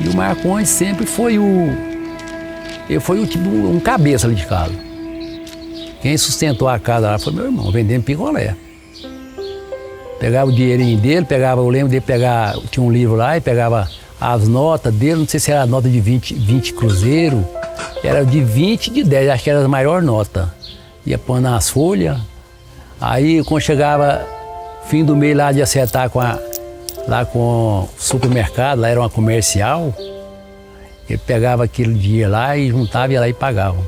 E o Marcondes sempre foi ele foi tipo um cabeça ali de casa. Quem sustentou a casa lá foi meu irmão, vendendo picolé. Pegava o dinheirinho dele, eu lembro dele pegar, tinha um livro lá e pegava as notas dele, não sei se era a nota de 20 cruzeiro, era de 20 de 10, acho que era a maior nota. Ia pondo nas folhas, aí quando chegava fim do mês lá de acertar lá com o supermercado, lá era uma comercial, ele pegava aquele dinheiro lá e juntava, ia lá e pagava.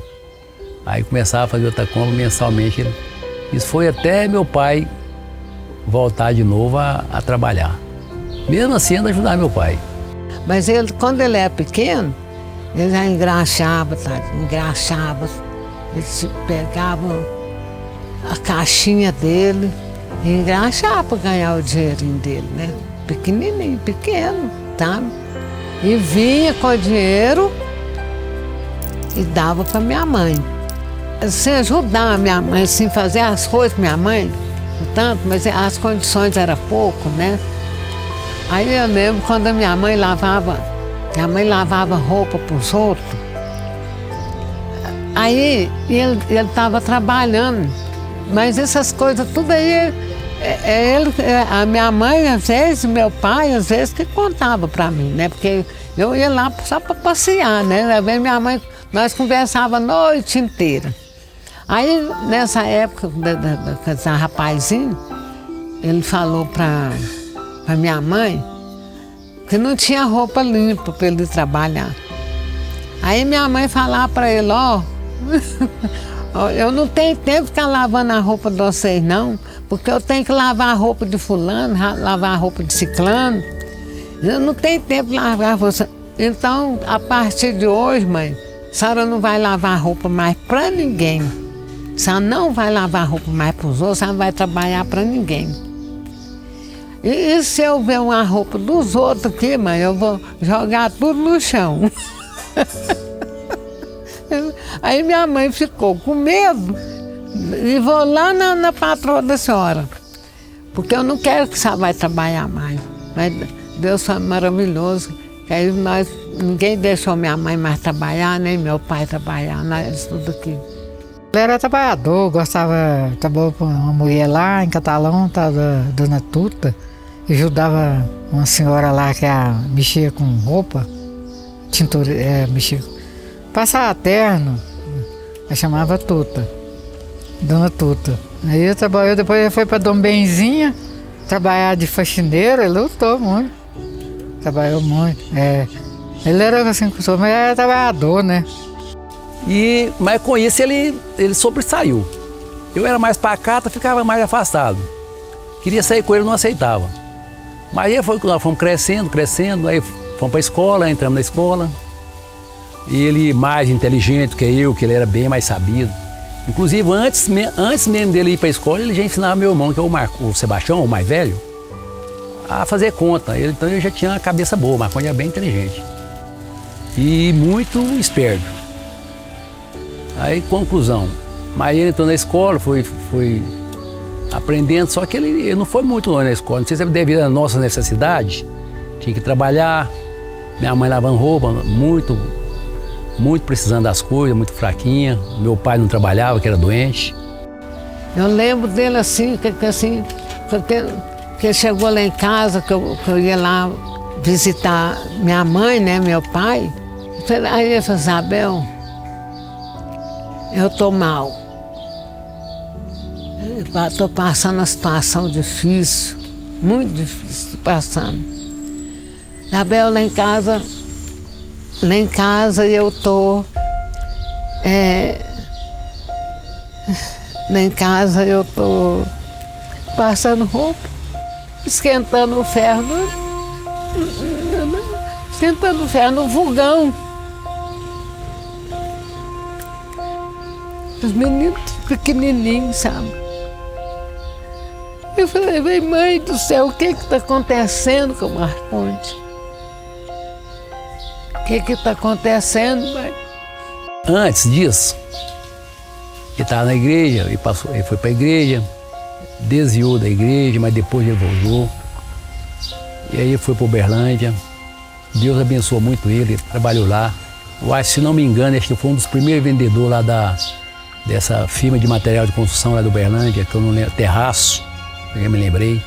Aí começava a fazer outra compra mensalmente. Isso foi até meu pai voltar de novo a trabalhar. Mesmo assim, ainda ajudar meu pai. Mas ele, quando ele era pequeno, ele já engraxava, tá? Engraxava. Ele pegava a caixinha dele e engraxava para ganhar o dinheirinho dele, né? Pequenininho, pequeno, tá? E vinha com o dinheiro e dava para minha mãe. Assim, ajudar a minha mãe, assim, fazer as coisas minha mãe, tanto, mas as condições eram pouco, né? Aí eu lembro quando a minha mãe lavava roupa para os outros. Aí ele estava trabalhando, mas essas coisas tudo aí, a minha mãe às vezes, meu pai às vezes que contava para mim, né? Porque eu ia lá só para passear, né? Minha mãe, nós conversávamos a noite inteira. Aí nessa época, desse rapazinho, ele falou para minha mãe que não tinha roupa limpa para ele trabalhar. Aí minha mãe falava para ele, eu não tenho tempo de ficar lavando a roupa de vocês não, porque eu tenho que lavar a roupa de fulano, lavar a roupa de ciclano. Eu não tenho tempo de lavar você. Então, a partir de hoje, mãe, a senhora não vai lavar roupa mais para ninguém. A senhora não vai lavar roupa mais para os outros, a senhora não vai trabalhar para ninguém. E se eu ver uma roupa dos outros aqui, mãe, eu vou jogar tudo no chão. Aí minha mãe ficou com medo e vou lá na patroa da senhora, porque eu não quero que a senhora vai trabalhar mais. Mas Deus foi maravilhoso, que aí ninguém deixou minha mãe mais trabalhar, nem meu pai trabalhar, nós tudo aqui. Ele era trabalhador, trabalhou com uma mulher lá em Catalão, Dona Tuta, e ajudava uma senhora lá que mexia com roupa, mexia, passava terno, ela chamava Tuta, Dona Tuta. Aí ele trabalhou, depois ele foi para Dom Benzinha, trabalhar de faxineiro, ele lutou muito, trabalhou muito. Ele era assim, mas era trabalhador, né? Mas com isso ele sobressaiu. Eu era mais pacata, ficava mais afastado. Queria sair com ele, não aceitava. Mas aí nós fomos crescendo, aí fomos para a escola, entramos na escola. E ele mais inteligente que eu, que ele era bem mais sabido. Inclusive, antes mesmo dele ir para a escola, ele já ensinava meu irmão, que é o Sebastião, o mais velho, a fazer conta. Então ele já tinha a cabeça boa, o Marcondes era bem inteligente. E muito esperto. Aí, conclusão, mas ele entrou na escola, foi aprendendo, só que ele não foi muito longe na escola, não sei se é devido à nossa necessidade, tinha que trabalhar, minha mãe lavando roupa, muito precisando das coisas, muito fraquinha, meu pai não trabalhava, que era doente. Eu lembro dele assim, que ele chegou lá em casa, que eu ia lá visitar minha mãe, né, meu pai, aí ele falou, Isabel, eu tô mal. Estou passando uma situação difícil, muito difícil, passando. Isabel, lá em casa eu tô... lá em casa eu tô passando roupa, esquentando o ferro no fogão. Os meninos pequenininhos, sabe? Eu falei, mãe do céu, o que está acontecendo com o Marcondes? O que está acontecendo, mãe? Antes disso, ele estava na igreja, ele foi para a igreja, desviou da igreja, mas depois ele voltou. E aí ele foi para Uberlândia. Deus abençoou muito ele trabalhou lá. Eu acho, se não me engano, acho que foi um dos primeiros vendedores lá dessa firma de material de construção lá do Uberlândia, que eu não lembro, Terraço, eu me lembrei.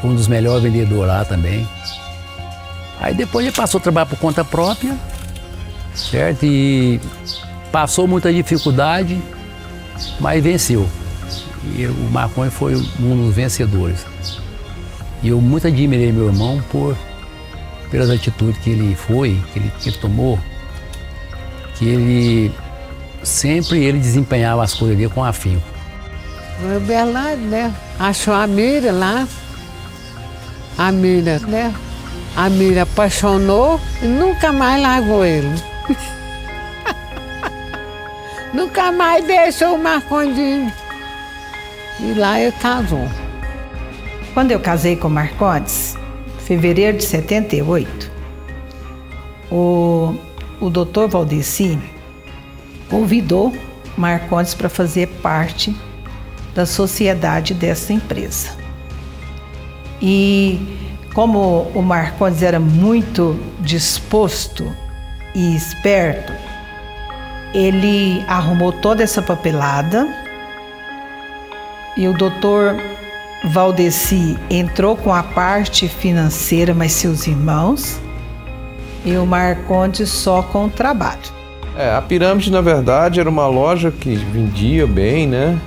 Foi um dos melhores vendedores lá também. Aí depois ele passou a trabalhar por conta própria, certo? E passou muita dificuldade, mas venceu. E o Marconi foi um dos vencedores. E eu muito admirei meu irmão pelas atitudes que ele que ele tomou, que ele sempre desempenhava as coisas dele com afinco. O Uberlândia, né? Achou a Mira lá. A Mira, né? A Mira apaixonou e nunca mais largou ele. Nunca mais deixou o Marconi de ir. E lá ele casou. Quando eu casei com o Marcondes, em fevereiro de 78, o doutor Valdeci convidou Marcondes para fazer parte da sociedade dessa empresa. E como o Marcondes era muito disposto e esperto, ele arrumou toda essa papelada e o doutor Valdeci entrou com a parte financeira, mas seus irmãos, e o Marcondes só com o trabalho. A Pirâmide, na verdade, era uma loja que vendia bem, né?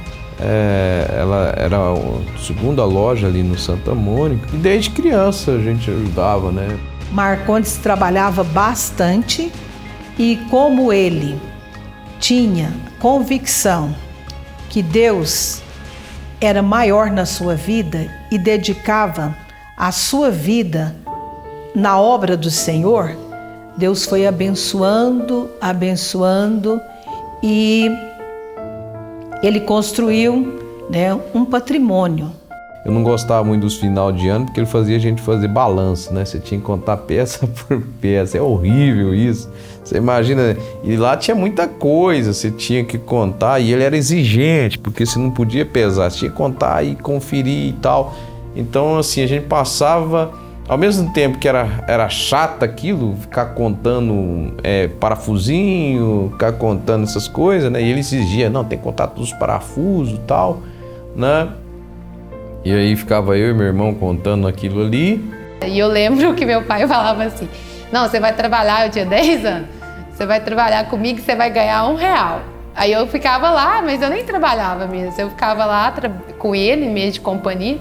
Ela era a segunda loja ali no Santa Mônica. E desde criança a gente ajudava, né? Marcondes trabalhava bastante e como ele tinha convicção que Deus era maior na sua vida e dedicava a sua vida na obra do Senhor, Deus foi abençoando e ele construiu, né, um patrimônio. Eu não gostava muito dos final de ano porque ele fazia a gente fazer balanço, né? Você tinha que contar peça por peça, é horrível isso. Você imagina, e lá tinha muita coisa, você tinha que contar e ele era exigente, porque você não podia pesar, você tinha que contar e conferir e tal. Então assim, a gente passava, ao mesmo tempo que era chato aquilo, ficar contando parafusinho, ficar contando essas coisas, né? E ele exigia, não, tem que contar todos os parafusos e tal, né? E aí ficava eu e meu irmão contando aquilo ali. E eu lembro que meu pai falava assim, não, você vai trabalhar, eu tinha 10 anos, você vai trabalhar comigo e você vai ganhar R$1. Aí eu ficava lá, mas eu nem trabalhava mesmo, eu ficava lá com ele, mesmo de companhia.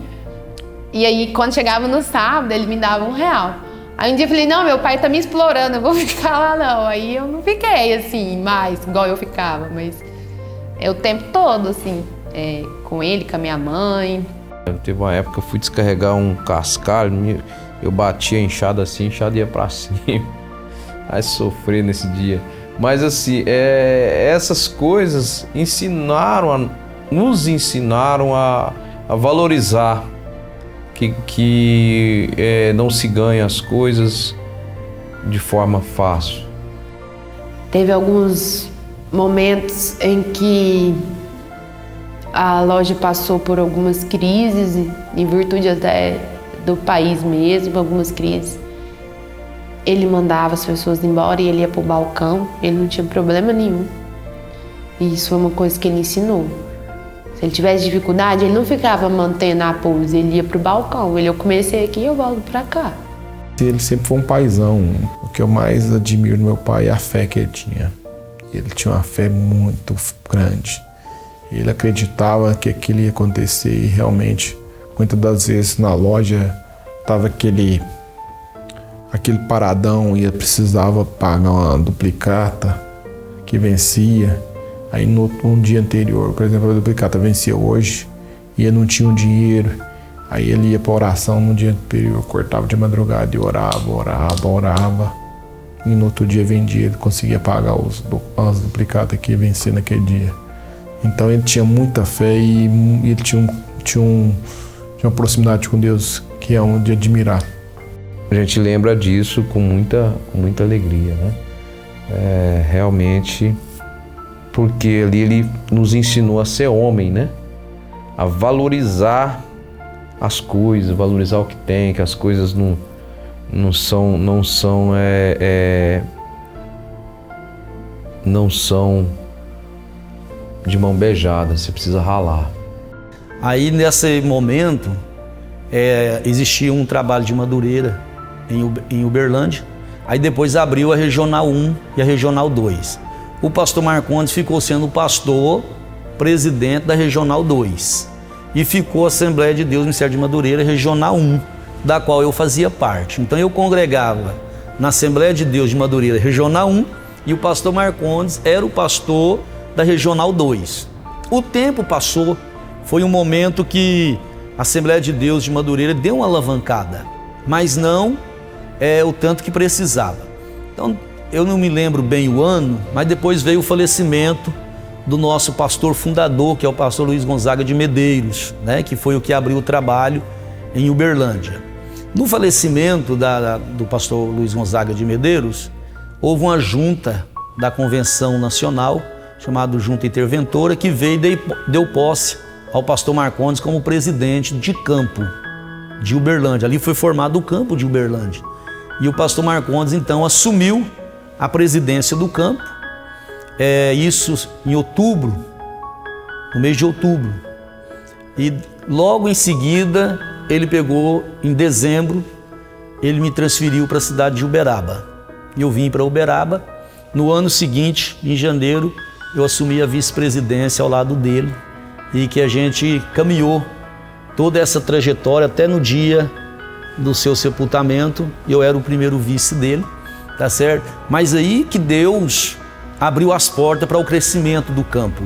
E aí quando chegava no sábado, ele me dava R$1. Aí um dia eu falei, não, meu pai tá me explorando, eu vou ficar lá não. Aí eu não fiquei assim, mais igual eu ficava, mas o tempo todo, assim, com ele, com a minha mãe. Teve uma época que eu fui descarregar um cascalho, eu batia a enxada assim, a enxada ia pra cima. Aí sofri nesse dia. Mas assim, essas coisas nos ensinaram a valorizar que não se ganha as coisas de forma fácil. Teve alguns momentos em que a loja passou por algumas crises, em virtude até do país mesmo, algumas crises. Ele mandava as pessoas embora e ele ia para o balcão, ele não tinha problema nenhum. E isso foi uma coisa que ele ensinou. Se ele tivesse dificuldade, ele não ficava mantendo a pose, ele ia para o balcão. Eu comecei aqui e eu volto para cá. Ele sempre foi um paizão. O que eu mais admiro no meu pai é a fé que ele tinha. Ele tinha uma fé muito grande. Ele acreditava que aquilo ia acontecer e realmente, muitas das vezes na loja, estava aquele paradão e precisava pagar uma duplicata que vencia. Aí no dia anterior, por exemplo, a duplicata vencia hoje e ele não tinha um dinheiro. Aí ele ia para oração no dia anterior, cortava de madrugada e orava. E no outro dia vendia, ele conseguia pagar as duplicatas que ia vencer naquele dia. Então ele tinha muita fé e ele tinha uma proximidade com Deus que é de admirar. A gente lembra disso com muita alegria, né? Realmente, porque ali ele nos ensinou a ser homem, né? A valorizar as coisas, valorizar o que tem, que as coisas não são de mão beijada, você precisa ralar. Aí nesse momento existia um trabalho de madureira em Uberlândia. Aí depois abriu a Regional 1 e a Regional 2. O pastor Marcondes ficou sendo o pastor presidente da Regional 2 e ficou a Assembleia de Deus Ministério de Madureira Regional 1, da qual eu fazia parte. Então eu congregava na Assembleia de Deus de Madureira Regional 1 e o pastor Marcondes era o pastor da Regional 2. O tempo passou, foi um momento que a Assembleia de Deus de Madureira deu uma alavancada, mas não o tanto que precisava. Então eu não me lembro bem o ano, mas depois veio o falecimento do nosso pastor fundador, que é o pastor Luiz Gonzaga de Medeiros, né, que foi o que abriu o trabalho em Uberlândia. No falecimento do pastor Luiz Gonzaga de Medeiros, houve uma junta da Convenção Nacional, chamada Junta Interventora, que veio e deu posse ao pastor Marcondes como presidente de campo de Uberlândia. Ali foi formado o campo de Uberlândia. E o pastor Marcondes, então, assumiu a presidência do campo, isso em outubro, no mês de outubro. E logo em seguida, ele pegou, em dezembro, ele me transferiu para a cidade de Uberaba. E eu vim para Uberaba. No ano seguinte, em janeiro, eu assumi a vice-presidência ao lado dele e que a gente caminhou toda essa trajetória até no dia do seu sepultamento. Eu era o primeiro vice dele, tá certo? Mas aí que Deus abriu as portas para o crescimento do campo,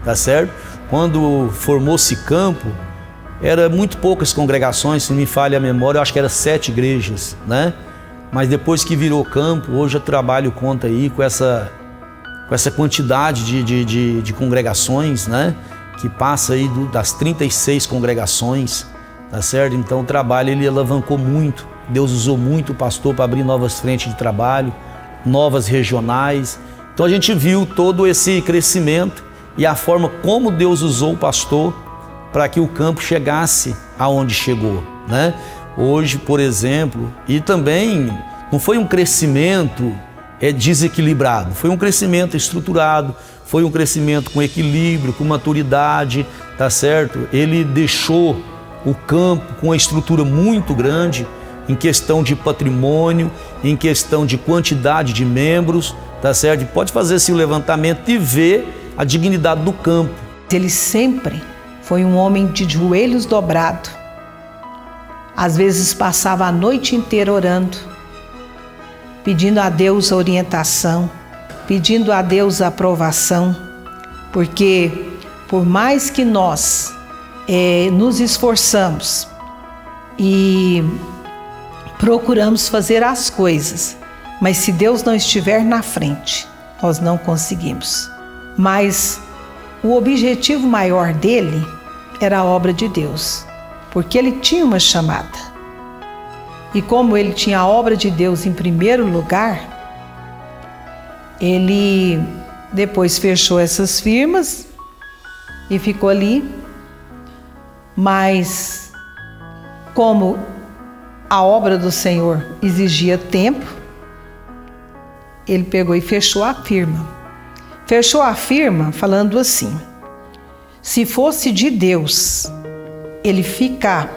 tá certo? Quando formou-se campo, era muito poucas congregações, se não me falha a memória, eu acho que era 7 igrejas, né? Mas depois que virou campo, hoje o trabalho conta aí com essa quantidade de congregações, né? Que passa aí das 36 congregações, tá certo? Então o trabalho ele alavancou muito, Deus usou muito o pastor para abrir novas frentes de trabalho, novas regionais. Então a gente viu todo esse crescimento e a forma como Deus usou o pastor para que o campo chegasse aonde chegou, né? Hoje, por exemplo, e também não foi um crescimento desequilibrado, foi um crescimento estruturado, foi um crescimento com equilíbrio, com maturidade, tá certo? Ele deixou o campo com uma estrutura muito grande em questão de patrimônio, em questão de quantidade de membros, tá certo? Pode fazer esse levantamento e ver a dignidade do campo. Ele sempre foi um homem de joelhos dobrados. Às vezes passava a noite inteira orando, pedindo a Deus a orientação, pedindo a Deus a aprovação, porque por mais que nós nos esforçamos e procuramos fazer as coisas, mas se Deus não estiver na frente, nós não conseguimos. Mas o objetivo maior dele era a obra de Deus, porque ele tinha uma chamada. E como ele tinha a obra de Deus em primeiro lugar, ele depois fechou essas firmas e ficou ali. Mas como a obra do Senhor exigia tempo, ele pegou e fechou a firma. Fechou a firma falando assim: se fosse de Deus ele ficar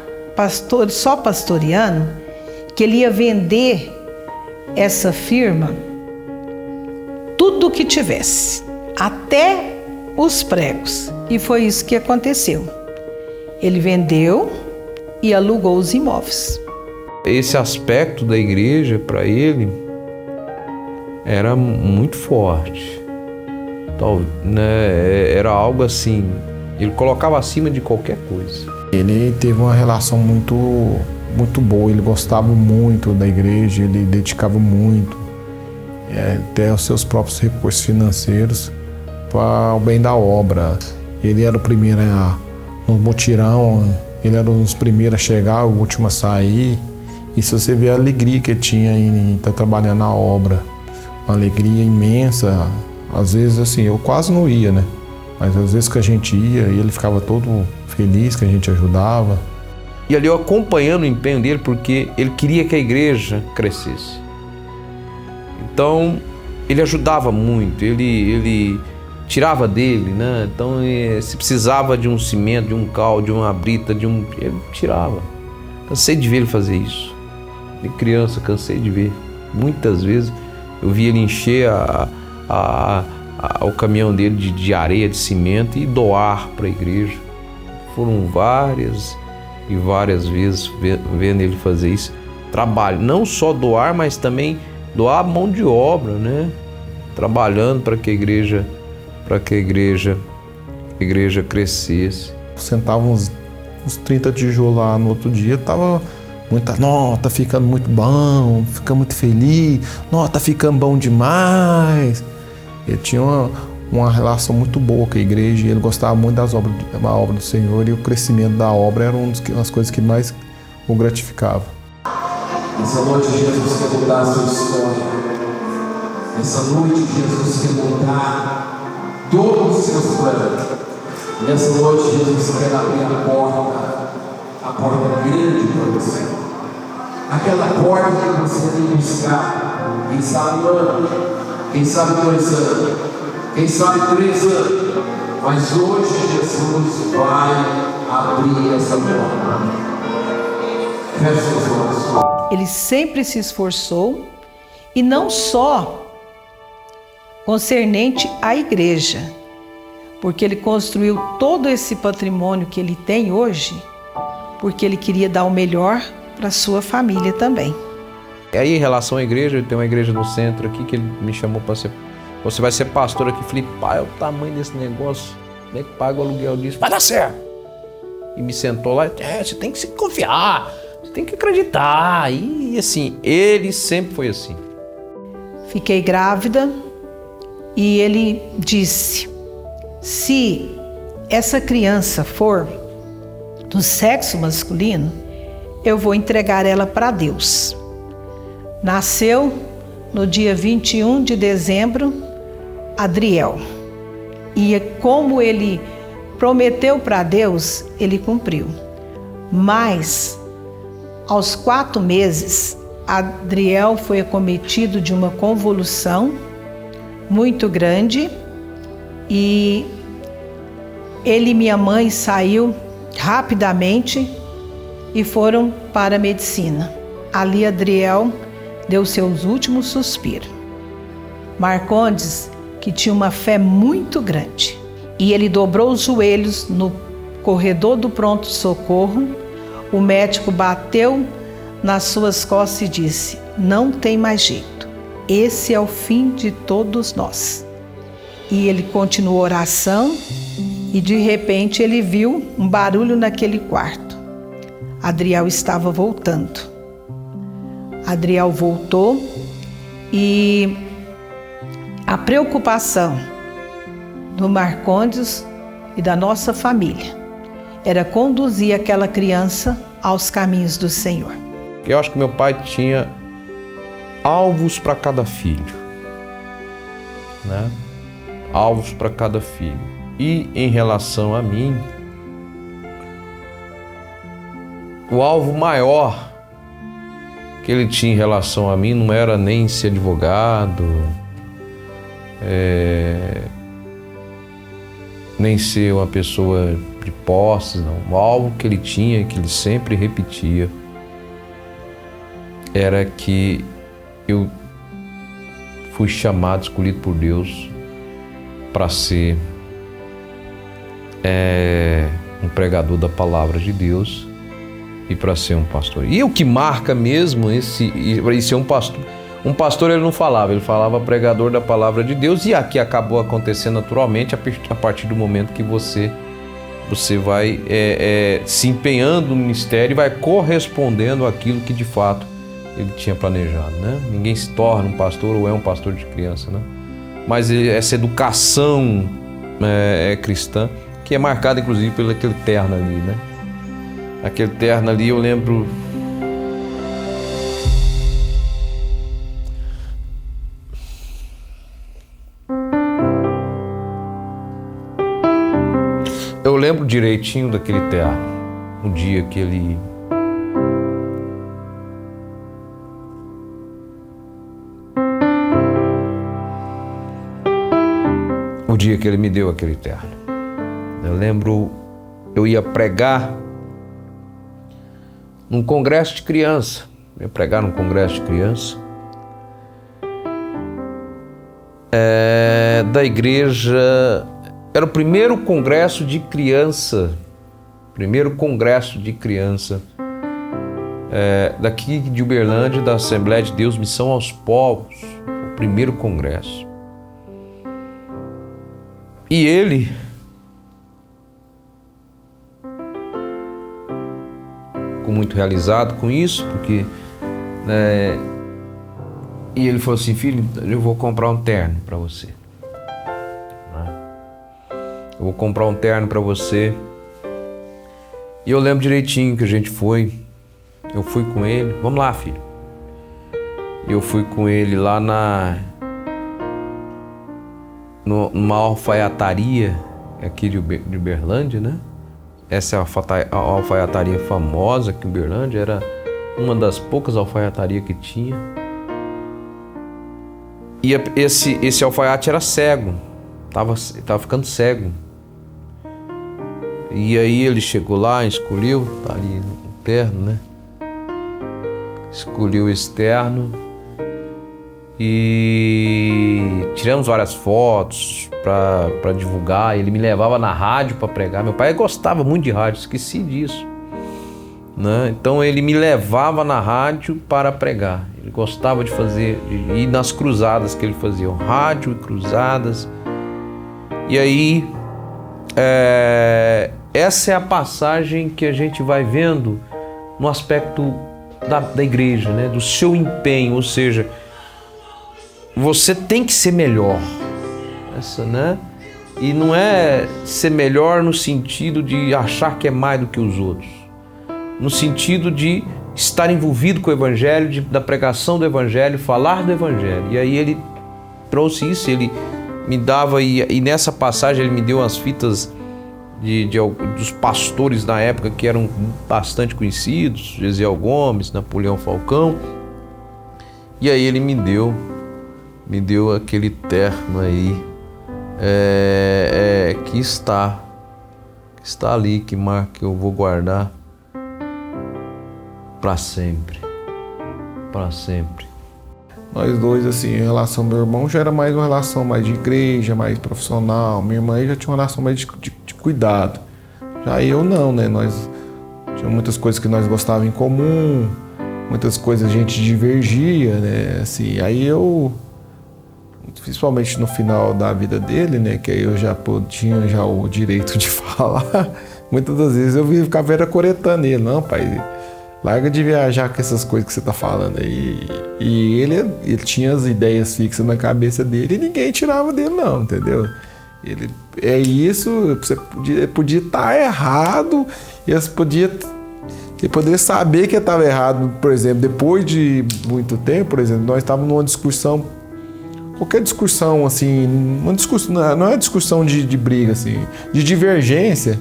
só pastoreando, que ele ia vender essa firma, tudo que tivesse, até os pregos. E foi isso que aconteceu. Ele vendeu e alugou os imóveis. Esse aspecto da igreja, para ele, era muito forte. Então, né, era algo assim, ele colocava acima de qualquer coisa. Ele teve uma relação muito boa, ele gostava muito da igreja, ele dedicava muito, até os seus próprios recursos financeiros para o bem da obra. Ele era o primeiro no mutirão, ele era um dos primeiros a chegar, o último a sair. E se você vê a alegria que ele tinha em estar trabalhando na obra, uma alegria imensa. Às vezes assim, eu quase não ia, né? Mas às vezes que a gente ia, ele ficava todo feliz que a gente ajudava. E ali eu acompanhando o empenho dele, porque ele queria que a igreja crescesse. Então, ele ajudava muito, ele tirava dele, né? Então, se precisava de um cimento, de um cal, de uma brita, ele tirava. Cansei de ver ele fazer isso. De criança, cansei de ver. Muitas vezes eu vi ele encher o caminhão dele de areia, de cimento e doar para a igreja. Foram várias e várias vezes vendo ele fazer isso. Trabalho, não só doar, mas também doar mão de obra, né? Trabalhando para que a igreja crescesse. Sentava uns 30 tijolos lá no outro dia, tava muita, tá ficando muito bom, fica muito feliz, tá ficando bom demais. Ele tinha uma relação muito boa com a igreja e ele gostava muito da obra do Senhor, e o crescimento da obra era uma das coisas que mais o gratificava. Nessa noite Jesus quer mudar a sua história. Nessa noite Jesus quer mudar todos os seus planos. Nessa noite Jesus quer abrir a porta grande para você. Aquela porta que você tem que buscar. Quem sabe 1 ano, quem sabe 2 anos, quem sabe 3 anos. Mas hoje Jesus vai abrir essa porta. Feche seus olhos. Ele sempre se esforçou, e não só concernente à igreja, porque ele construiu todo esse patrimônio que ele tem hoje, porque ele queria dar o melhor para a sua família também. E aí, em relação à igreja, tem uma igreja no centro aqui que ele me chamou para ser. Você vai ser pastor aqui. Falei, pai, é o tamanho desse negócio. Como é que paga o aluguel disso? Vai dar certo. E me sentou lá, você tem que se confiar, você tem que acreditar. E assim, ele sempre foi assim. Fiquei grávida e ele disse: se essa criança for do sexo masculino, eu vou entregar ela para Deus. Nasceu no dia 21 de dezembro, Adriel. E como ele prometeu para Deus, ele cumpriu. Mas, aos 4 meses, Adriel foi acometido de uma convulsão muito grande e ele e minha mãe saíram rapidamente e foram para a medicina. Ali Adriel deu seus últimos suspiros. Marcondes, que tinha uma fé muito grande, e ele dobrou os joelhos no corredor do pronto-socorro. O médico bateu nas suas costas e disse: não tem mais jeito, esse é o fim de todos nós. E ele continuou a oração e de repente ele viu um barulho naquele quarto. Adriel estava voltando. Adriel voltou e a preocupação do Marcondes e da nossa família era conduzir aquela criança aos caminhos do Senhor. Eu acho que meu pai tinha alvos para cada filho, né? Alvos para cada filho. E em relação a mim, o alvo maior que ele tinha em relação a mim não era nem ser advogado, nem ser uma pessoa de posses, não. O alvo que ele tinha, que ele sempre repetia, era que eu fui chamado, escolhido por Deus para ser um pregador da palavra de Deus e para ser um pastor. E o que marca mesmo esse ser um pastor ele não falava, ele falava pregador da palavra de Deus, e aqui acabou acontecendo naturalmente a partir do momento que você vai se empenhando no ministério e vai correspondendo àquilo que de fato ele tinha planejado, né? Ninguém se torna um pastor ou é um pastor de criança, né? Mas essa educação cristã, que é marcada inclusive pelo aquele terno ali, né? Aquele terno ali, eu lembro. Eu lembro direitinho daquele terno, no dia que ele dia que ele me deu aquele terno. Eu lembro, eu ia pregar num congresso de criança. Eu ia pregar num congresso de criança. Da igreja. Era o primeiro congresso de criança. Primeiro congresso de criança. Daqui de Uberlândia, da Assembleia de Deus Missão aos Povos. O primeiro congresso. E ele ficou muito realizado com isso, porque e ele falou assim: filho, eu vou comprar um terno para você. Eu vou comprar um terno para você. E eu lembro direitinho que a gente foi. Eu fui com ele. Vamos lá, filho. Eu fui com ele lá numa alfaiataria aqui de Uberlândia, né? Essa é a alfaiataria famosa aqui em Uberlândia. Era uma das poucas alfaiatarias que tinha. E esse alfaiate era cego. Tava ficando cego. E aí ele chegou lá, escolheu, tá ali no terno, né? Escolheu esse terno e tiramos várias fotos para divulgar. Ele me levava na rádio para pregar. Meu pai gostava muito de rádio, esqueci disso, né? Então ele me levava na rádio para pregar. Ele gostava de ir nas cruzadas que ele fazia, rádio e cruzadas. E aí essa é a passagem que a gente vai vendo no aspecto da igreja, né? Do seu empenho, ou seja, você tem que ser melhor, né? E não é ser melhor no sentido de achar que é mais do que os outros, no sentido de estar envolvido com o Evangelho, da pregação do Evangelho, falar do Evangelho. E aí ele trouxe isso, ele me dava, e nessa passagem ele me deu umas fitas dos pastores da época que eram bastante conhecidos, Gesiel Gomes, Napoleão Falcão. E aí ele me deu aquele terno aí, que está ali, que eu vou guardar para sempre. Para sempre. Nós dois, assim, em relação ao meu irmão, já era mais uma relação mais de igreja, mais profissional. Minha irmã já tinha uma relação mais de cuidado. Já eu não, né? Nós tínhamos muitas coisas que nós gostávamos em comum, muitas coisas a gente divergia, né? Assim, aí eu, principalmente no final da vida dele, né? Que aí eu já tinha já o direito de falar. Muitas das vezes eu ficava coretando ele. Não, pai, larga de viajar com essas coisas que você tá falando aí. E ele tinha as ideias fixas na cabeça dele e ninguém tirava dele não, entendeu? Ele você podia estar errado e você poderia saber que estava errado. Por exemplo, depois de muito tempo, por exemplo, nós estávamos numa discussão, qualquer discussão assim, não é discussão de briga assim, de divergência.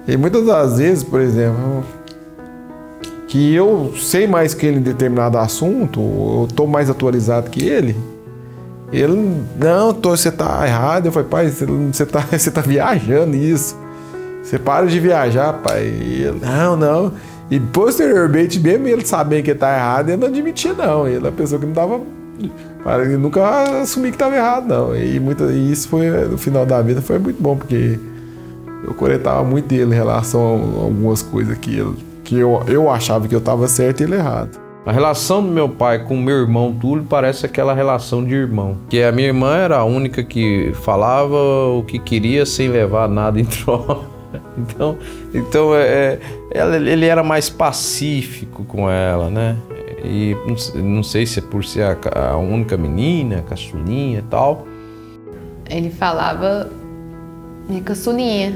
E muitas das vezes, por exemplo, que eu sei mais que ele em determinado assunto, eu estou mais atualizado que ele. Ele, não, você tá errado. Eu falei, pai, você tá viajando isso. Você para de viajar, pai. E ele, não. E posteriormente, mesmo ele sabendo que tá errado, ele não admitia, não. Ele é a pessoa que não tava. Ele nunca assumia que tava errado, não. E isso foi, no final da vida, foi muito bom, porque eu coletava muito dele em relação a algumas coisas que eu achava que eu tava certo e ele errado. A relação do meu pai com o meu irmão Túlio parece aquela relação de irmão. Que a minha irmã era a única que falava o que queria sem levar nada em troca. Então ele era mais pacífico com ela, né? E não sei se é por ser a única menina, a caçulinha e tal. Ele falava minha caçulinha.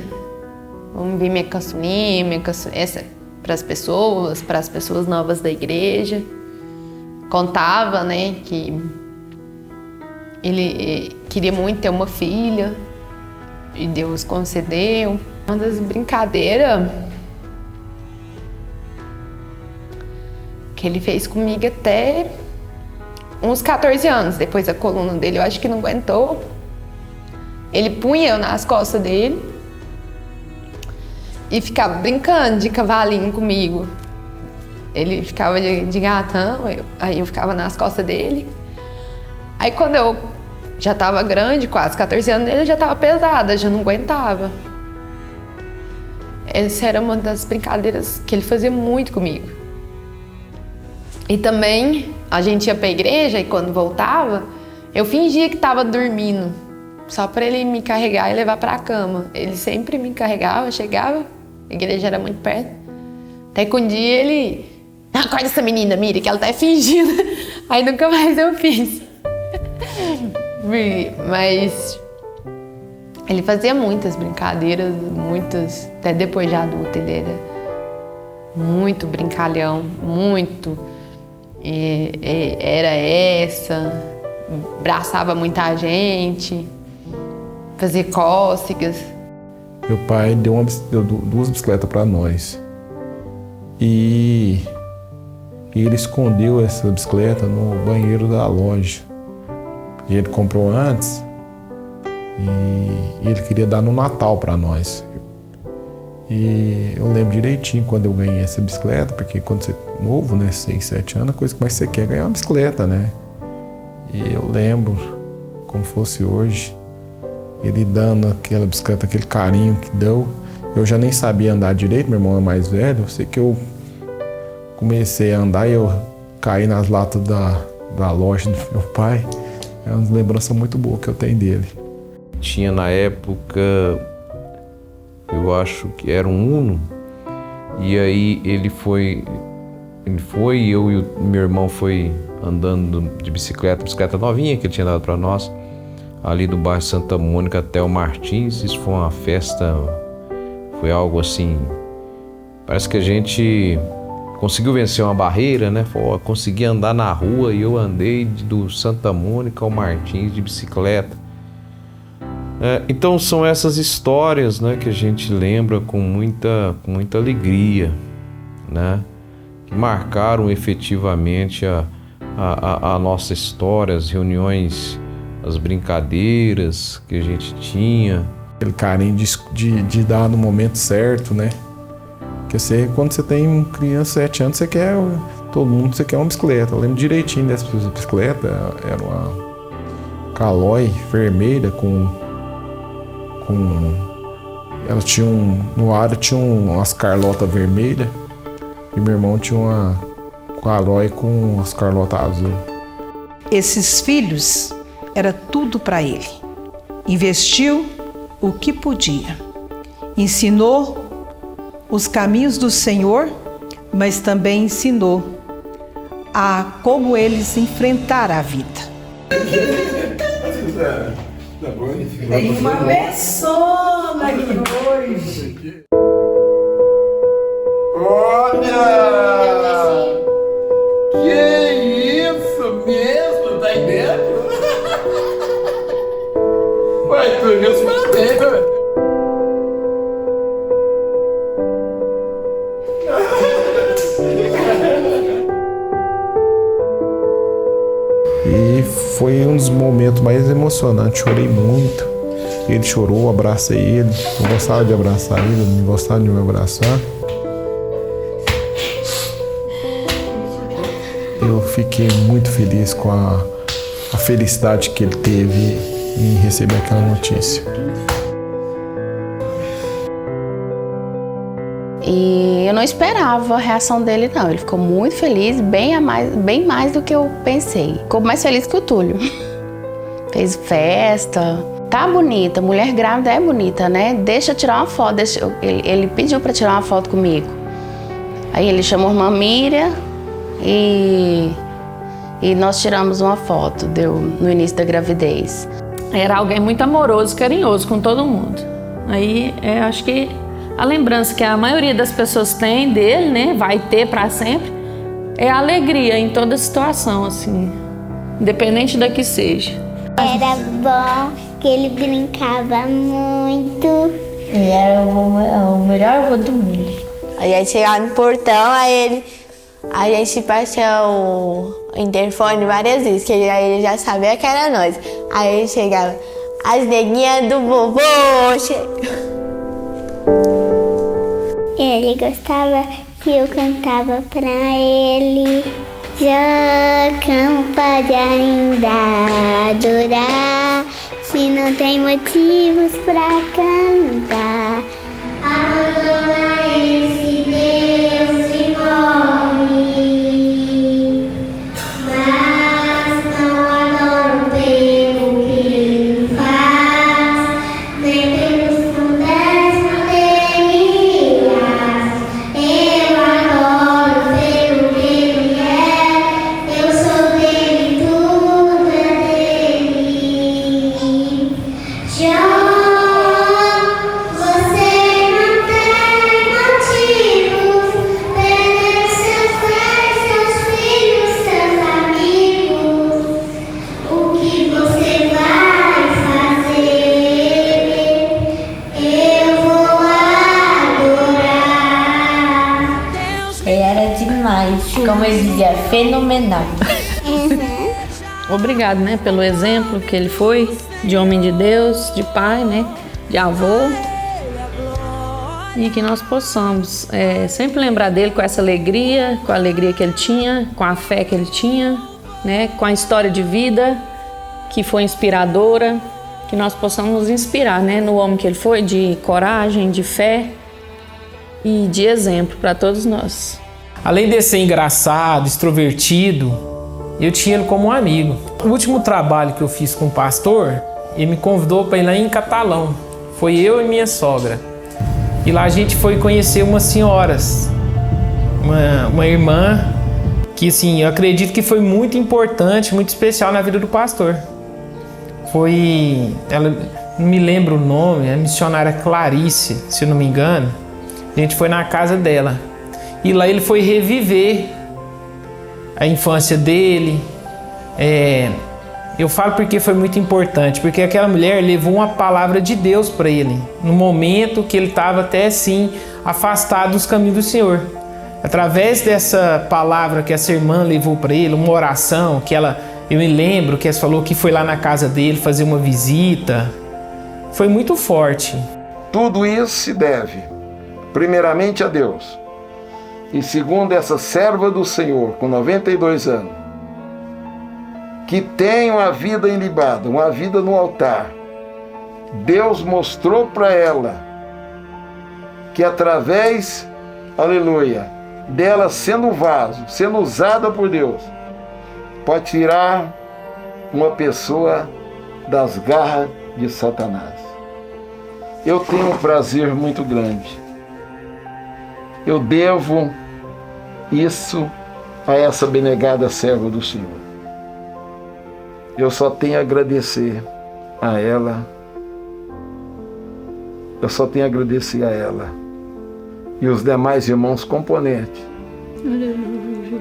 Vamos ver minha caçulinha, essa para as pessoas novas da igreja. Contava, né, que ele queria muito ter uma filha e Deus concedeu. Uma das brincadeiras que ele fez comigo até uns 14 anos. Depois a coluna dele eu acho que não aguentou. Ele punha eu nas costas dele e ficava brincando de cavalinho comigo. Ele ficava de gatão, aí eu ficava nas costas dele. Aí quando eu já estava grande, quase 14 anos, ele já estava pesada, já não aguentava. Essa era uma das brincadeiras que ele fazia muito comigo. E também a gente ia para a igreja e quando voltava, eu fingia que estava dormindo, só para ele me carregar e levar para a cama. Ele sempre me carregava, chegava, a igreja era muito perto. Até que um dia ele... Acorda essa menina, mira, que ela tá fingindo. Aí nunca mais eu fiz. Mas ele fazia muitas brincadeiras, muitas. Até depois de adulto, ele era muito brincalhão, muito. Era essa, abraçava muita gente, fazia cócegas. Meu pai deu 2 bicicletas para nós. E ele escondeu essa bicicleta no banheiro da loja. E ele comprou antes e ele queria dar no Natal para nós. E eu lembro direitinho quando eu ganhei essa bicicleta, porque quando você é novo, né, 6, 7 anos, a coisa que mais você quer é ganhar uma bicicleta, né? E eu lembro como fosse hoje, ele dando aquela bicicleta, aquele carinho que deu. Eu já nem sabia andar direito, meu irmão é mais velho, eu sei que eu comecei a andar e eu caí nas latas da loja do meu pai. É uma lembrança muito boa que eu tenho dele. Tinha na época, eu acho que era um Uno, e aí ele foi eu e o meu irmão foi andando de bicicleta novinha que ele tinha dado para nós, ali do bairro Santa Mônica até o Martins. Isso foi uma festa, foi algo assim, parece que a gente conseguiu vencer uma barreira, né? Consegui andar na rua e eu andei do Santa Mônica ao Martins de bicicleta. Então são essas histórias, né, que a gente lembra com muita alegria, né? Que marcaram efetivamente a nossa história, as reuniões, as brincadeiras que a gente tinha. Aquele carinho de dar no momento certo, né? Porque quando você tem criança, 7 anos, todo mundo quer uma bicicleta. Eu lembro direitinho dessa bicicleta, era uma Caloi vermelha ela tinha no aro tinha umas carlotas vermelhas e meu irmão tinha uma Caloi com as carlotas azul. Esses filhos era tudo para ele. Investiu o que podia. Ensinou os caminhos do Senhor, mas também ensinou a como eles enfrentaram a vida. Tem uma persona aqui hoje. Olha! Que isso mesmo? Tá aí dentro? Ué, tu meus parabéns, velho. E foi um dos momentos mais emocionantes, chorei muito. Ele chorou, abracei ele, eu gostava de abraçar ele, ele não gostava de me abraçar. Eu fiquei muito feliz com a felicidade que ele teve em receber aquela notícia. E eu não esperava a reação dele, não. Ele ficou muito feliz, bem mais do que eu pensei. Ficou mais feliz que o Túlio. Fez festa. Tá bonita, mulher grávida é bonita, né? Deixa eu tirar uma foto. Ele pediu para tirar uma foto comigo. Aí ele chamou a irmã Miriam e nós tiramos uma foto, deu no início da gravidez. Era alguém muito amoroso, carinhoso com todo mundo. Aí acho que a lembrança que a maioria das pessoas tem dele, né, vai ter para sempre, é a alegria em toda situação, assim, independente da que seja. Era bom que ele brincava muito. Ele era o melhor avô do mundo. Aí a gente chegava no portão, aí a gente baixou o interfone várias vezes, que aí ele já sabia que era nós. Aí ele chegava, as neguinhas do vovô. Ele gostava que eu cantava pra ele. Já não pode ainda adorar, se não tem motivos pra cantar. Abandona esse Deus e morre, mas não adoro pelo que ele faz, nem pelos fundamentos materiais. Eu adoro pelo que ele é, eu sou dele, tudo é dele. John, você não tem motivos, perder seus pais, seus filhos, seus amigos. O que você vai fazer? Eu vou adorar. Ele era demais, como ele dizia, fenomenal. Obrigado, né, pelo exemplo que ele foi de homem de Deus, de pai, né, de avô. E que nós possamos sempre lembrar dele com essa alegria, com a alegria que ele tinha, com a fé que ele tinha, né, com a história de vida que foi inspiradora, que nós possamos nos inspirar, né, no homem que ele foi, de coragem, de fé e de exemplo para todos nós. Além de ser engraçado, extrovertido, eu tinha ele como um amigo. O último trabalho que eu fiz com o pastor, ele me convidou para ir lá em Catalão. Foi eu e minha sogra. E lá a gente foi conhecer umas senhoras, uma irmã que, assim, eu acredito que foi muito importante, muito especial na vida do pastor. Ela não me lembro o nome, a missionária Clarice, se eu não me engano. A gente foi na casa dela. E lá ele foi reviver a infância dele. Eu falo porque foi muito importante, porque aquela mulher levou uma palavra de Deus para ele, no momento que ele estava até assim afastado dos caminhos do Senhor. Através dessa palavra que essa irmã levou para ele, uma oração que eu me lembro que ela falou que foi lá na casa dele fazer uma visita, foi muito forte. Tudo isso se deve, primeiramente, a Deus. E segundo essa serva do Senhor, com 92 anos, que tem uma vida ilibada, uma vida no altar, Deus mostrou para ela que através, aleluia, dela sendo vaso, sendo usada por Deus, pode tirar uma pessoa das garras de Satanás. Eu tenho um prazer muito grande. Eu devo isso a essa benegada serva do Senhor. Eu só tenho a agradecer a ela. Eu só tenho a agradecer a ela. E os demais irmãos componentes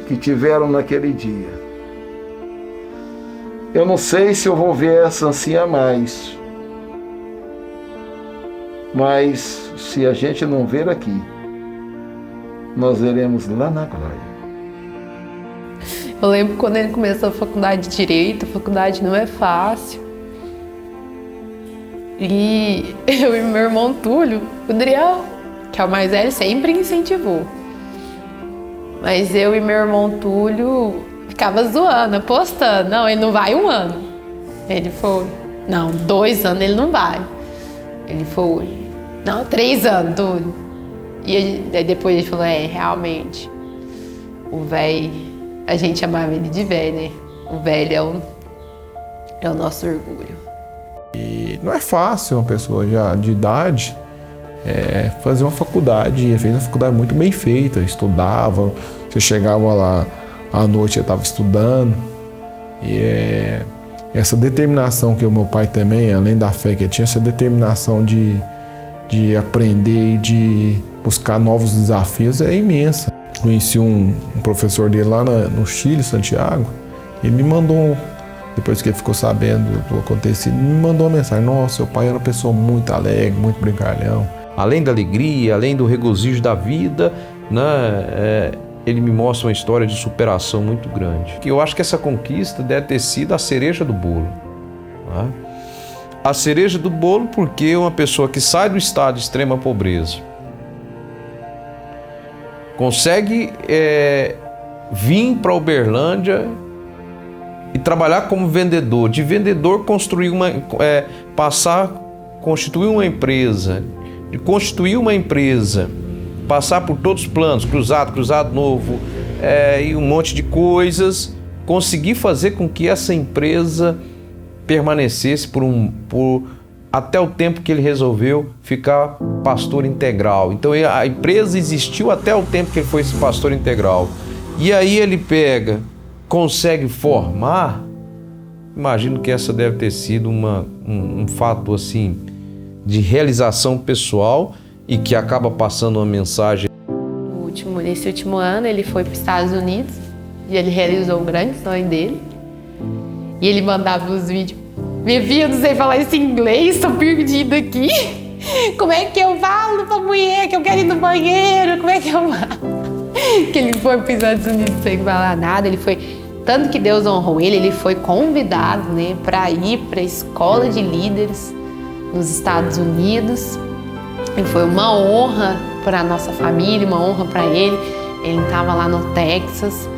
que tiveram naquele dia. Eu não sei se eu vou ver essa anciã mais. Mas se a gente não ver aqui, nós veremos lá na glória. Eu lembro quando ele começou a faculdade de Direito, a faculdade não é fácil. E eu e meu irmão Túlio, o Driel, que é o mais velho, sempre incentivou. Mas eu e meu irmão Túlio ficava zoando, apostando. Não, ele não vai 1 ano. Ele foi. Não, 2 anos ele não vai. Ele foi. Não, 3 anos, Túlio. E aí depois ele falou, realmente, o velho, a gente chamava ele de velho, né? O velho é o nosso orgulho. E não é fácil uma pessoa já de idade fazer uma faculdade. Ele fez uma faculdade muito bem feita, estudava, você chegava lá à noite, eu estava estudando. E essa determinação que o meu pai também, além da fé que ele tinha, essa determinação de aprender e de buscar novos desafios é imensa. Conheci um professor dele lá no Chile, Santiago. Ele me mandou, depois que ele ficou sabendo do acontecido, me mandou uma mensagem. Nossa, seu pai era uma pessoa muito alegre, muito brincalhão. Além da alegria, além do regozijo da vida, né, ele me mostra uma história de superação muito grande. Eu acho que essa conquista deve ter sido a cereja do bolo. Né? a cereja do bolo, porque uma pessoa que sai do estado de extrema pobreza consegue vir para Uberlândia e trabalhar como vendedor, de vendedor constituir uma empresa, de constituir uma empresa, passar por todos os planos, cruzado novo, e um monte de coisas, conseguir fazer com que essa empresa permanecesse até o tempo que ele resolveu ficar pastor integral. Então a empresa existiu até o tempo que ele foi esse pastor integral. E aí ele consegue formar. Imagino que essa deve ter sido um fato assim de realização pessoal e que acaba passando uma mensagem. Nesse último ano ele foi para os Estados Unidos e ele realizou um grande sonho dele. E ele mandava os vídeos. Minha filha, não sei falar esse inglês, tô perdida aqui. Como é que eu falo pra mulher que eu quero ir no banheiro? Como é que eu falo? Que ele foi para os Estados Unidos sem falar nada. Ele foi, tanto que Deus honrou ele foi convidado, né, para ir para a escola de líderes nos Estados Unidos. E foi uma honra para a nossa família, uma honra para ele. Ele estava lá no Texas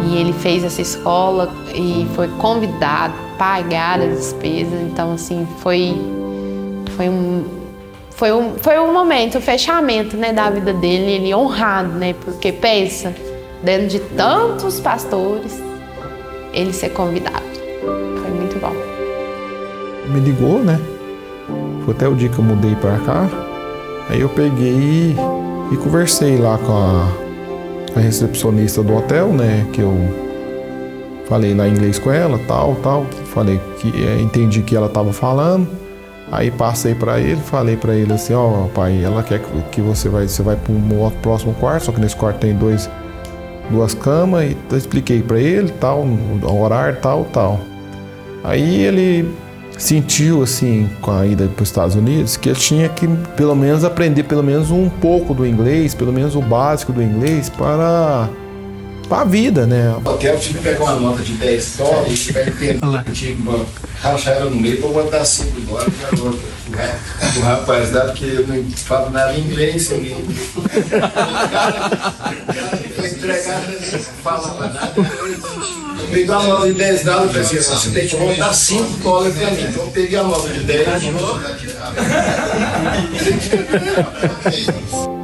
e ele fez essa escola e foi convidado, pagar as despesas. Então, assim, foi um momento, o fechamento, né, da vida dele, ele honrado, né, porque pensa, dentro de tantos pastores, ele ser convidado. Foi muito bom. Me ligou, né? Foi até o dia que eu mudei para cá. Aí eu peguei e conversei lá com a recepcionista do hotel, né? Que eu falei lá em inglês com ela, tal. Falei que entendi o que ela estava falando. Aí passei para ele, falei para ele assim, ó, pai, ela quer que você vai para um próximo quarto, só que nesse quarto tem duas camas, e eu expliquei para ele, tal, o horário, tal. Aí ele sentiu, assim, com a ida para os Estados Unidos, que ele tinha que, pelo menos, aprender pelo menos um pouco do inglês, pelo menos o básico do inglês para a vida, né? Eu tive que pegar uma nota de 10 dólares, tive que rachar ela no meio para botar 5 dólares para a nota. O rapaz dá, porque eu não falo nada em inglês, eu entregado, não falava nada. Eu peguei uma nota de 10 dólares e pensei assim, você tem que botar 5 dólares para mim. Então eu peguei a nota de 10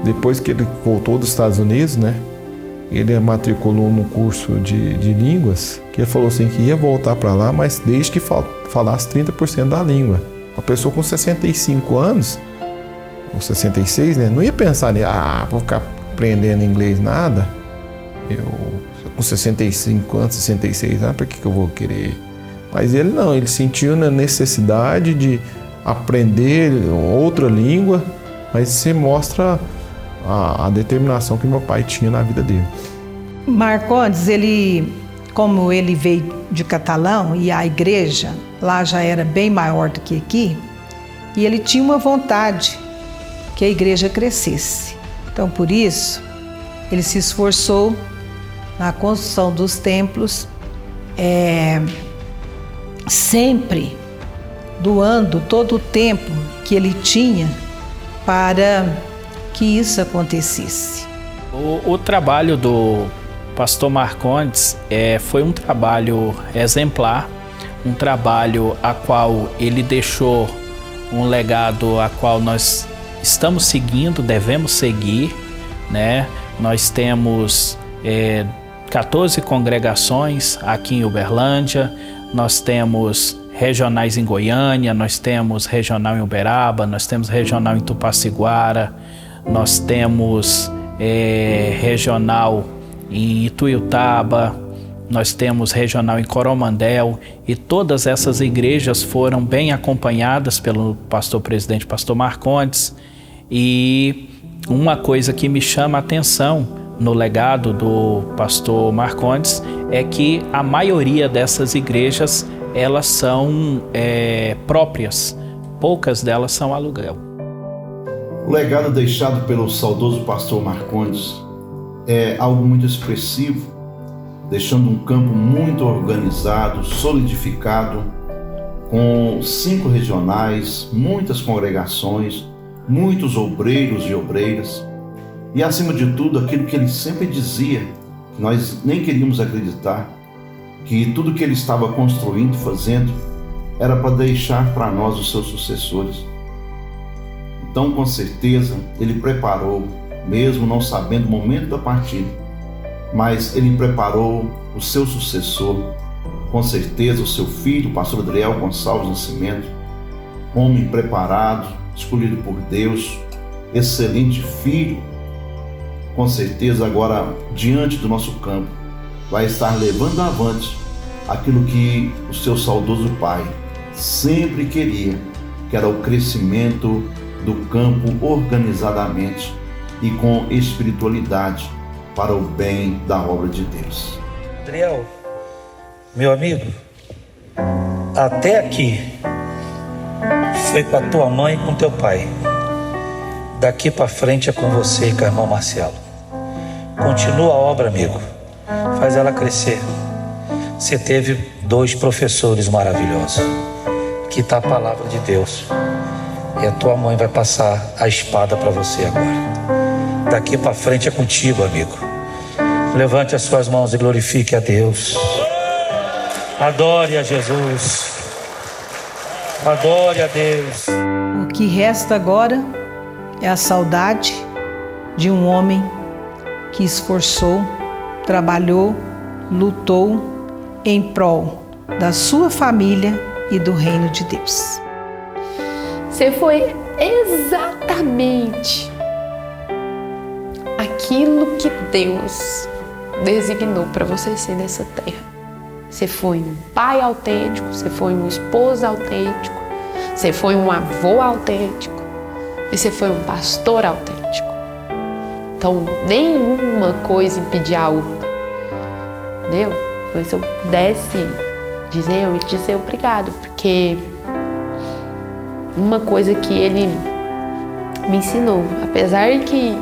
Depois que ele voltou dos Estados Unidos, né? Ele matriculou no curso de línguas, que ele falou assim que ia voltar para lá, mas desde que falasse 30% da língua. Uma pessoa com 65 anos, ou 66, né, não ia pensar em, vou ficar aprendendo inglês nada. Eu com 65 anos, 66 anos, por que eu vou querer? Mas ele não, ele sentiu a necessidade de aprender outra língua, mas se mostra a determinação que meu pai tinha na vida dele. Marcondes, como ele veio de Catalão e a igreja lá já era bem maior do que aqui, e ele tinha uma vontade que a igreja crescesse. Então, por isso, ele se esforçou na construção dos templos, sempre doando todo o tempo que ele tinha para que isso acontecesse. O trabalho do pastor Marcondes foi um trabalho exemplar, um trabalho a qual ele deixou um legado a qual nós estamos seguindo, devemos seguir, né? Nós temos 14 congregações aqui em Uberlândia, nós temos regionais em Goiânia, nós temos regional em Uberaba, nós temos regional em Tupaciguara, nós temos regional em Ituiutaba, nós temos regional em Coromandel, e todas essas igrejas foram bem acompanhadas pelo pastor presidente, pastor Marcondes. E uma coisa que me chama a atenção no legado do pastor Marcondes é que a maioria dessas igrejas, elas são próprias, poucas delas são aluguel. O legado deixado pelo saudoso pastor Marcondes é algo muito expressivo, deixando um campo muito organizado, solidificado, com 5 regionais, muitas congregações, muitos obreiros e obreiras, e acima de tudo aquilo que ele sempre dizia, que nós nem queríamos acreditar, que tudo que ele estava construindo, fazendo, era para deixar para nós os seus sucessores. Então, com certeza, ele preparou, mesmo não sabendo o momento da partida, mas ele preparou o seu sucessor, com certeza o seu filho, o pastor Adriel Gonçalves Nascimento, homem preparado, escolhido por Deus, excelente filho, com certeza agora diante do nosso campo, vai estar levando avante aquilo que o seu saudoso pai sempre queria, que era o crescimento do campo organizadamente e com espiritualidade para o bem da obra de Deus. Adriel, meu amigo, até aqui foi com a tua mãe e com teu pai. Daqui para frente é com você e com a irmã Marcelo. Continua a obra, amigo. Faz ela crescer. Você teve 2 professores maravilhosos. Aqui está a palavra de Deus. E a tua mãe vai passar a espada para você agora. Daqui para frente é contigo, amigo. Levante as suas mãos e glorifique a Deus. Adore a Jesus. Adore a Deus. O que resta agora é a saudade de um homem que esforçou, trabalhou, lutou em prol da sua família e do reino de Deus. Você foi exatamente aquilo que Deus designou para você ser nessa terra. Você foi um pai autêntico, você foi um esposo autêntico, você foi um avô autêntico e você foi um pastor autêntico. Então, nenhuma coisa impedia a outra. Entendeu? Então, se eu pudesse dizer, eu ia dizer obrigado, porque uma coisa que ele me ensinou, apesar que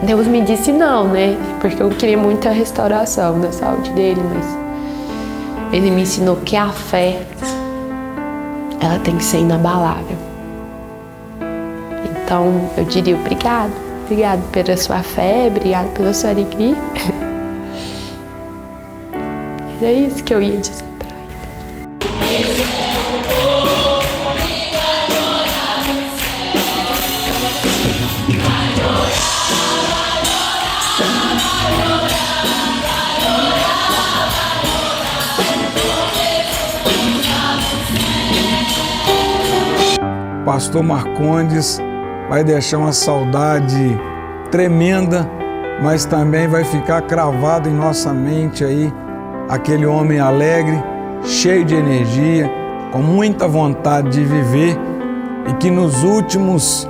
Deus me disse não, né? Porque eu queria muita restauração da saúde dele, mas ele me ensinou que a fé, ela tem que ser inabalável. Então, eu diria obrigado. Obrigado pela sua fé, obrigado pela sua alegria. É isso que eu ia dizer para ele. Pastor Marcondes vai deixar uma saudade tremenda, mas também vai ficar cravado em nossa mente aí aquele homem alegre, cheio de energia, com muita vontade de viver e que nos últimos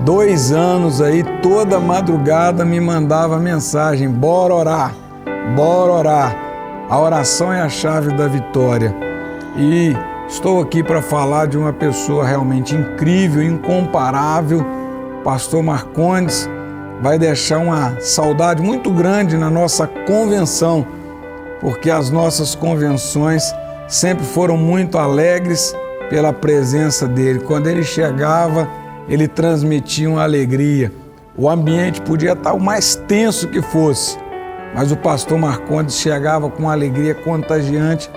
2 anos aí, toda madrugada me mandava mensagem: bora orar, bora orar. A oração é a chave da vitória. E estou aqui para falar de uma pessoa realmente incrível, incomparável. Pastor Marcondes vai deixar uma saudade muito grande na nossa convenção, porque as nossas convenções sempre foram muito alegres pela presença dele. Quando ele chegava, ele transmitia uma alegria. O ambiente podia estar o mais tenso que fosse, mas o pastor Marcondes chegava com uma alegria contagiante.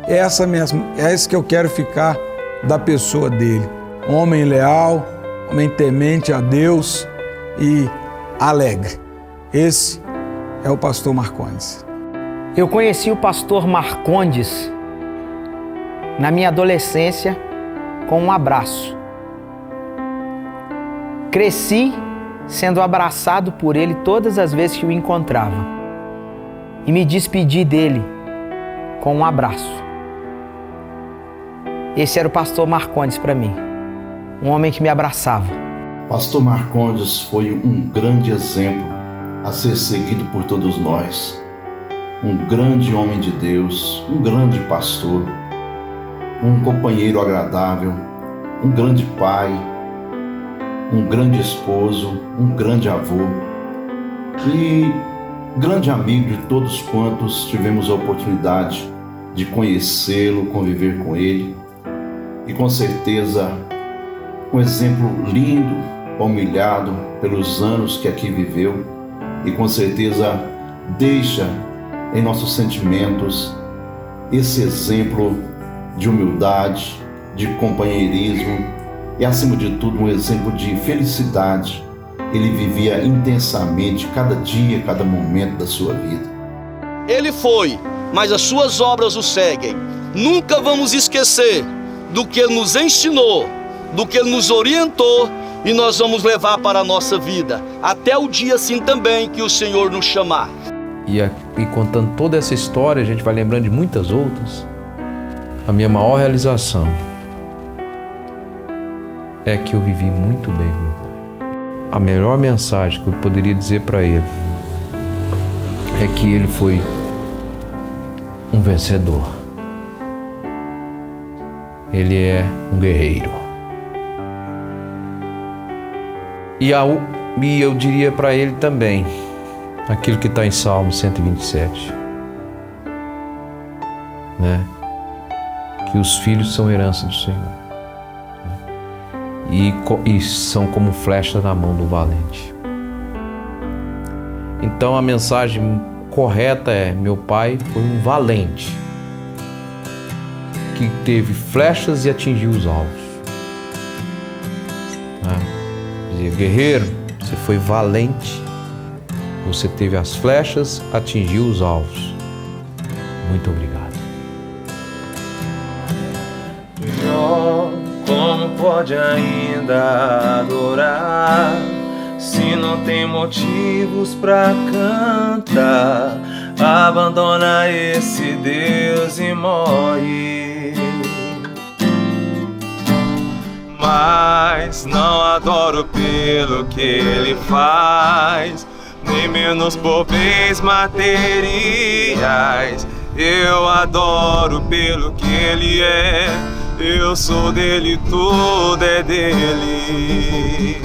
Essa mesmo, é isso que eu quero ficar da pessoa dele. Homem leal, homem temente a Deus e alegre. Esse é o pastor Marcondes. Eu conheci o pastor Marcondes na minha adolescência com um abraço. Cresci sendo abraçado por ele todas as vezes que o encontrava. E me despedi dele com um abraço. Esse era o pastor Marcondes para mim, um homem que me abraçava. Pastor Marcondes foi um grande exemplo a ser seguido por todos nós. Um grande homem de Deus, um grande pastor, um companheiro agradável, um grande pai, um grande esposo, um grande avô e grande amigo de todos quantos tivemos a oportunidade de conhecê-lo, conviver com ele. e com certeza um exemplo lindo, palmilhado pelos anos que aqui viveu, e com certeza deixa em nossos sentimentos esse exemplo de humildade, de companheirismo e, acima de tudo, um exemplo de felicidade. Ele vivia intensamente cada dia, cada momento da sua vida. Ele foi, mas as suas obras o seguem. Nunca vamos esquecer do que ele nos ensinou, do que ele nos orientou, e nós vamos levar para a nossa vida, até o dia assim também que o Senhor nos chamar. E contando toda essa história, a gente vai lembrando de muitas outras. A minha maior realização é que eu vivi muito bem com meu pai. A melhor mensagem que eu poderia dizer para ele é que ele foi um vencedor. Ele é um guerreiro. E eu diria para ele também aquilo que está em Salmo 127, né? Que os filhos são herança do Senhor, e são como flechas na mão do valente. Então a mensagem correta é: meu pai foi um valente que teve flechas e atingiu os alvos. Dizia: guerreiro, você foi valente, você teve as flechas, atingiu os alvos. Muito obrigado. Como pode ainda adorar se não tem motivos pra cantar? Abandona esse Deus e morre. Mas não adoro pelo que ele faz, nem menos por bens materiais. Eu adoro pelo que ele é. Eu sou dele, tudo é dele.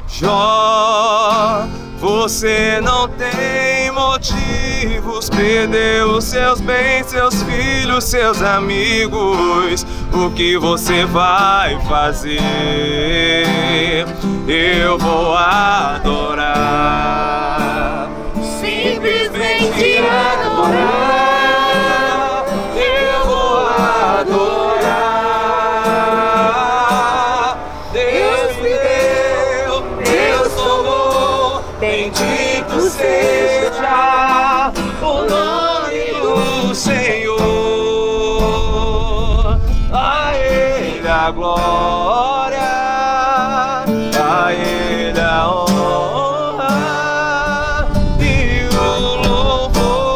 Jó, você não tem motivos, perdeu os seus bens, seus filhos, seus amigos. O que você vai fazer? Eu vou adorar, simplesmente adorar. Bendito seja o nome do Senhor, a Ele a glória, a Ele a honra e o louvor,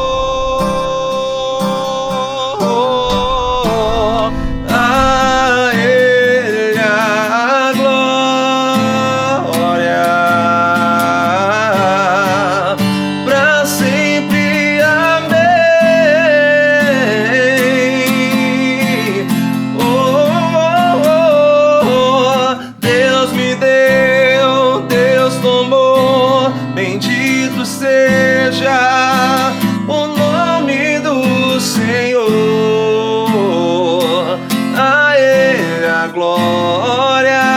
a Ele a glória. Bendito seja o nome do Senhor, a Ele a glória.